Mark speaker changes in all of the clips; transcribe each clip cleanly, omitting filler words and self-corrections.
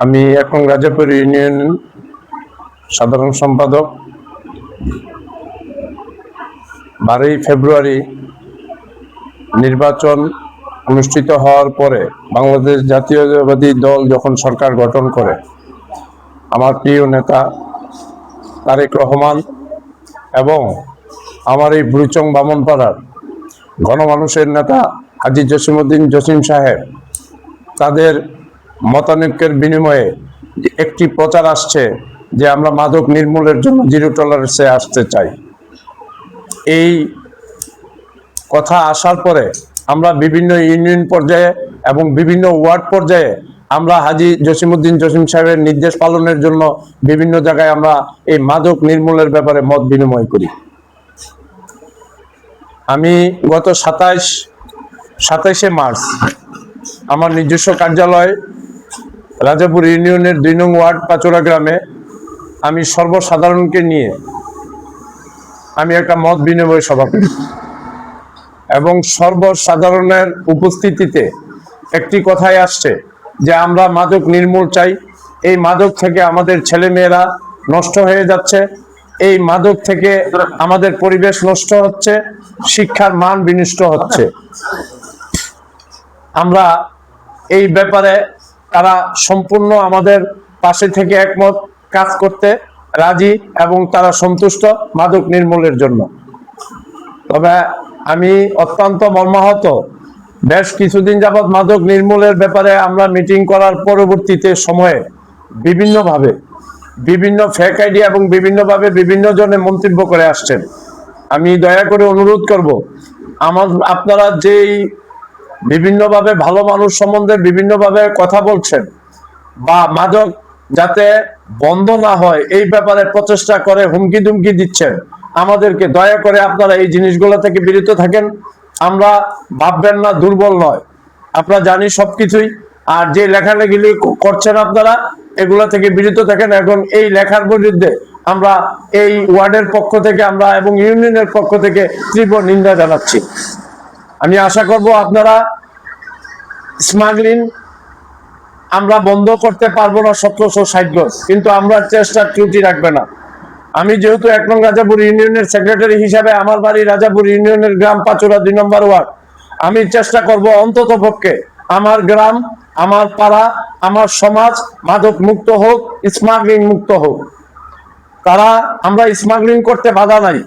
Speaker 1: আমি এখন রাজাপুর ইউনিয়ন সাধারণ সম্পাদক। 12ই ফেব্রুয়ারি নির্বাচন অনুষ্ঠিত হওয়ার পরে বাংলাদেশ জাতীয়তাবাদী দল যখন সরকার গঠন করে, আমার প্রিয় নেতা তারেক রহমান এবং আমার এই বুড়িচং বামনপাড়ার গণমানুষের নেতা হাজী জসিমউদ্দিন জসিম সাহেব, তাদের মতানৈক্যের বিনিময়ে একটি প্রচার আসছে যে আমরা মাদক নির্মূলের জন্য জিরো টলারেন্সে আসতে চাই। এই কথা আসার পরে আমরা বিভিন্ন ইউনিয়ন পর্যায়ে এবং বিভিন্ন ওয়ার্ড পর্যায়ে আমরা হাজী জসিমউদ্দিন জসিম সাহেবের নির্দেশ পালনের জন্য বিভিন্ন জায়গায় আমরা এই মাদক নির্মূলের ব্যাপারে মত বিনিময় করি। আমি গত 27শে মার্চ আমার নিজস্ব কার্যালয় রাজাপুর ইউনিয়নের 2 নং ওয়ার্ড পাচুরা গ্রামে আমি সর্বসাধারণকে নিয়ে আমি একটা মত বিনিময় সভা করি এবং সর্বসাধারণের উপস্থিতিতে একটি কথাই আসছে যে আমরা মাদক নির্মূল চাই। এই মাদক থেকে আমাদের ছেলেমেয়েরা নষ্ট হয়ে যাচ্ছে, এই মাদক থেকে আমাদের পরিবেশ নষ্ট হচ্ছে, শিক্ষার মান বিনষ্ট হচ্ছে। আমরা এই ব্যাপারে তারা সম্পূর্ণ আমাদের পাশে থেকে একমত কাজ করতে রাজি এবং তারা সন্তুষ্ট মাদক নির্মূলের জন্য। তবে আমি অত্যন্ত মর্মাহত, বেশ কিছুদিন যাবৎ মাদক নির্মূলের ব্যাপারে আমরা মিটিং করার পরবর্তীতে সময়ে বিভিন্নভাবে বিভিন্ন ফেক আইডিয়া এবং বিভিন্নভাবে বিভিন্ন জনে মন্তব্য করে আসছেন। আমি দয়া করে অনুরোধ করব, আপনারা যেই বিভিন্নভাবে ভালো মানুষ সম্বন্ধে বিভিন্নভাবে কথা বলছেন বা মাদক যাতে বন্ধ না হয় এই ব্যাপারে প্রচেষ্টা করে হুমকি দুমকি দিচ্ছেন, আমাদেরকে দয়া করে আপনারা এই জিনিসগুলো থেকে বিরত থাকেন। আমরা ভাববেন না দুর্বল নয়, আপনারা জানি সবকিছুই। আর যে লেখালেখি করছেন আপনারা এগুলা থেকে বিরত থাকেন। এখন এই লেখার বিরুদ্ধে আমরা এই ওয়ার্ডের পক্ষ থেকে আমরা এবং ইউনিয়নের পক্ষ থেকে তীব্র নিন্দা জানাচ্ছি। আমি আশা করব আপনারা স্মাগলিং আমরা বন্ধ করতে পারবো না 1760 গজ, কিন্তু আমরা চেষ্টা ত্রুটি রাখবে না। আমি যেহেতু 1 নং রাজাপুর ইউনিয়নের সেক্রেটারি হিসাবে, আমার বাড়ি রাজাপুর ইউনিয়নের গ্রাম পাচুরা 2 নম্বর ওয়ার্ড, আমি চেষ্টা করব অন্তত পক্ষে আমার গ্রাম, আমার পাড়া, আমার সমাজ মাদক মুক্ত হোক, স্মাগলিং মুক্ত হোক। তারা আমরা স্মাগলিং করতে বাধা নাই,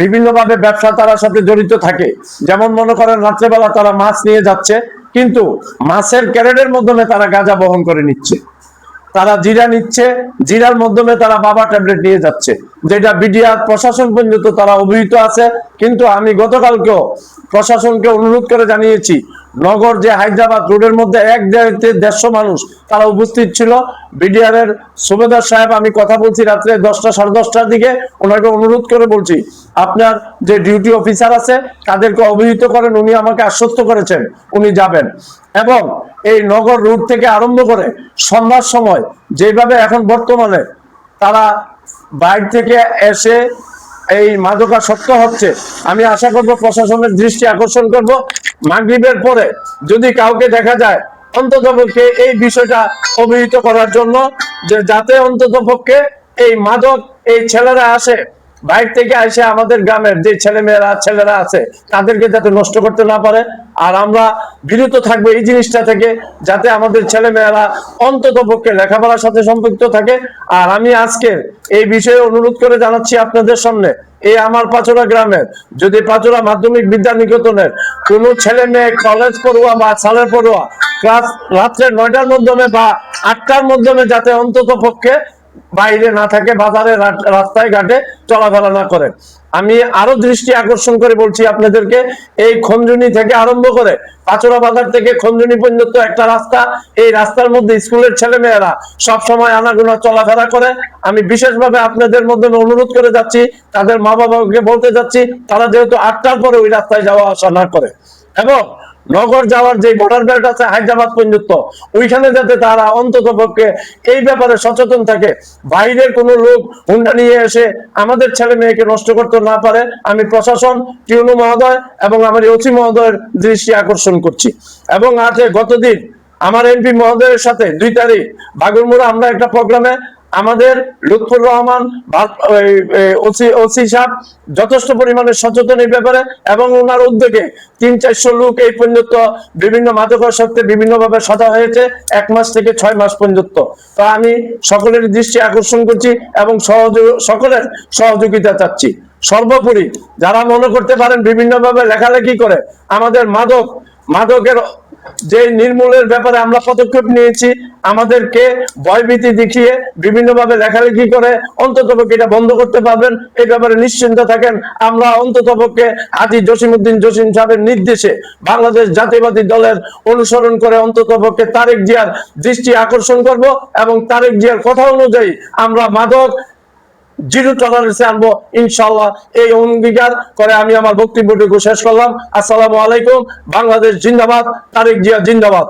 Speaker 1: বিভিন্নভাবে ব্যবসা তার সাথে জড়িত থাকে। যেমন মনে করেন রাত্রেবেলা তারা মাছ নিয়ে যাচ্ছে, কিন্তু মাছের ক্যারেটের মাধ্যমে তারা গাঁজা বহন করে নিচ্ছে, তারা জিরা নিচ্ছে, জিরার মাধ্যমে তারা বাবা ট্যাবলেট নিয়ে যাচ্ছে, যেটা বিডিআর প্রশাসন পর্যন্ত তারা অভিহিত আছে। কিন্তু আমি গতকালকেও প্রশাসনকে অনুরোধ করে জানিয়েছি, নগর যে হায়দ্রাবাদ রোডের মধ্যে 1-1.5 মানুষ তারা উপস্থিত ছিল। বিডিআর এর সুবেদার সাহেব, আমি কথা বলছি রাত্রে 10টা সাড়ে 10টার দিকে, ওনাকে অনুরোধ করে বলছি আপনার যে ডিউটি অফিসার আছে তাদেরকে অবহিত করেন। উনি আমাকে আশ্বস্ত করেছেন উনি যাবেন। এবং এই নগর রুট থেকে আরম্ভ করে সন্ধ্যার সময় যেভাবে এখন বর্তমানে তারা বাইরে থেকে এসে এই মাদকাসক্ত হচ্ছে, আমি আশা করব প্রশাসনের দৃষ্টি আকর্ষণ করব। মাগরিবের পরে যদি কাউকে দেখা যায় অন্ততপক্ষে এই বিষয়টা অবহিত করার জন্য, যে যাতে অন্ততপক্ষে এই মাদক এই ছেলেরা আসে বাইরে থেকে এসে আমাদের গ্রামের যে ছেলেরা আছে তাদেরকে যাতে নষ্ট করতে না পারে। আর আমরা বিরত থাকবো এই জিনিসটা থেকে, যাতে আমাদের ছেলেমেয়েরা অন্তত পক্ষে লেখাপড়ার সাথে সম্পৃক্ত থাকে। আর আমি আজকে এই বিষয়ে অনুরোধ করে জানাচ্ছি আপনাদের সামনে, এই আমার পাচুরা গ্রামের যদি পাচুরা মাধ্যমিক বিদ্যা নিকেতনের কোনো ছেলে মেয়ে কলেজ পড়ুয়া বা সালের পড়ুয়া ক্লাস রাত্রে 9টার মাধ্যমে বা 8টার মাধ্যমে যাতে অন্তত পক্ষে বাইরে না থাকে, বাজারে রাস্তায় ঘাটে চলাফেরা না করে। আমি আরো দৃষ্টি আকর্ষণ করে বলছি আপনাদেরকে, এই খঞ্জুনি থেকে আরম্ভ করে পাচুরা বাজার থেকে খঞ্জুনি পর্যন্ত একটা রাস্তা, এই রাস্তার মধ্যে স্কুলের ছেলে মেয়েরা সবসময় আনাগোনা চলাফেরা করে। আমি বিশেষভাবে আপনাদের মধ্যে অনুরোধ করে যাচ্ছি, তাদের মা বাবাকে বলতে যাচ্ছি, তারা যেহেতু 8টার পরে ওই রাস্তায় যাওয়া আসা না করে, এবং নগর যাওয়ার যে বর্ডার বেল্ট আছে হায়দ্রাবাদ পর্যন্ত, ওইখানে যাতে তারা অন্তত পক্ষে এই ব্যাপারে সচেতন থাকে, বাইরের কোনো লোক হুন্ডা নিয়ে এসে আমাদের ছেলে মেয়েকে নষ্ট করতে না পারে। আমি প্রশাসন, টিউনু মহোদয় এবং আমার ওসি মহোদয়ের দৃষ্টি আকর্ষণ করছি। এবং আজ গতদিন আমার এমপি মহোদয়ের সাথে 2 তারিখ বাগুরমোড়া আমরা একটা প্রোগ্রামে আমাদের লুৎফুর রহমান ওসি সাহেব যথেষ্ট পরিমাণে সচেতন এই ব্যাপারে, এবং ওনার উদ্যোগে 300-400 লোক এই পর্যন্ত বিভিন্ন মাদকাসক্তে বিভিন্ন ভাবে সাজা হয়েছে 1 মাস থেকে 6 মাস পর্যন্ত। তো আমি সকলের দৃষ্টি আকর্ষণ করছি এবং সকলের সহযোগিতা চাচ্ছি। সর্বোপরি যারা মনে করতে পারেন বিভিন্ন ভাবে লেখালেখি করে আমাদের মাদকের যে নির্মূলের ব্যাপারে আমরা পদক্ষেপ নিয়েছি, আমাদেরকে ভয়ভীতি দেখিয়ে বিভিন্ন ভাবে লেখালেখি করে অন্ততপক্ষে এটা বন্ধ করতে পারবেন, এই ব্যাপারে নিশ্চিন্ত থাকেন। আমরা অন্ততপক্ষে হাজী জসিমউদ্দিন জসিম সাহেবের নির্দেশে বাংলাদেশ জাতীয়বাদী দলের অনুসরণ করে অন্ততপক্ষে তারেক জিয়ার দৃষ্টি আকর্ষণ করব, এবং তারেক জিয়ার কথা অনুযায়ী আমরা মাদক জিরো টলারেন্সে আনবো ইনশাআল্লাহ। এই অঙ্গীকার করে আমি আমার বক্তব্যটুকু শেষ করলাম। আসসালামু আলাইকুম। বাংলাদেশ জিন্দাবাদ, তারেক জিয়া জিন্দাবাদ।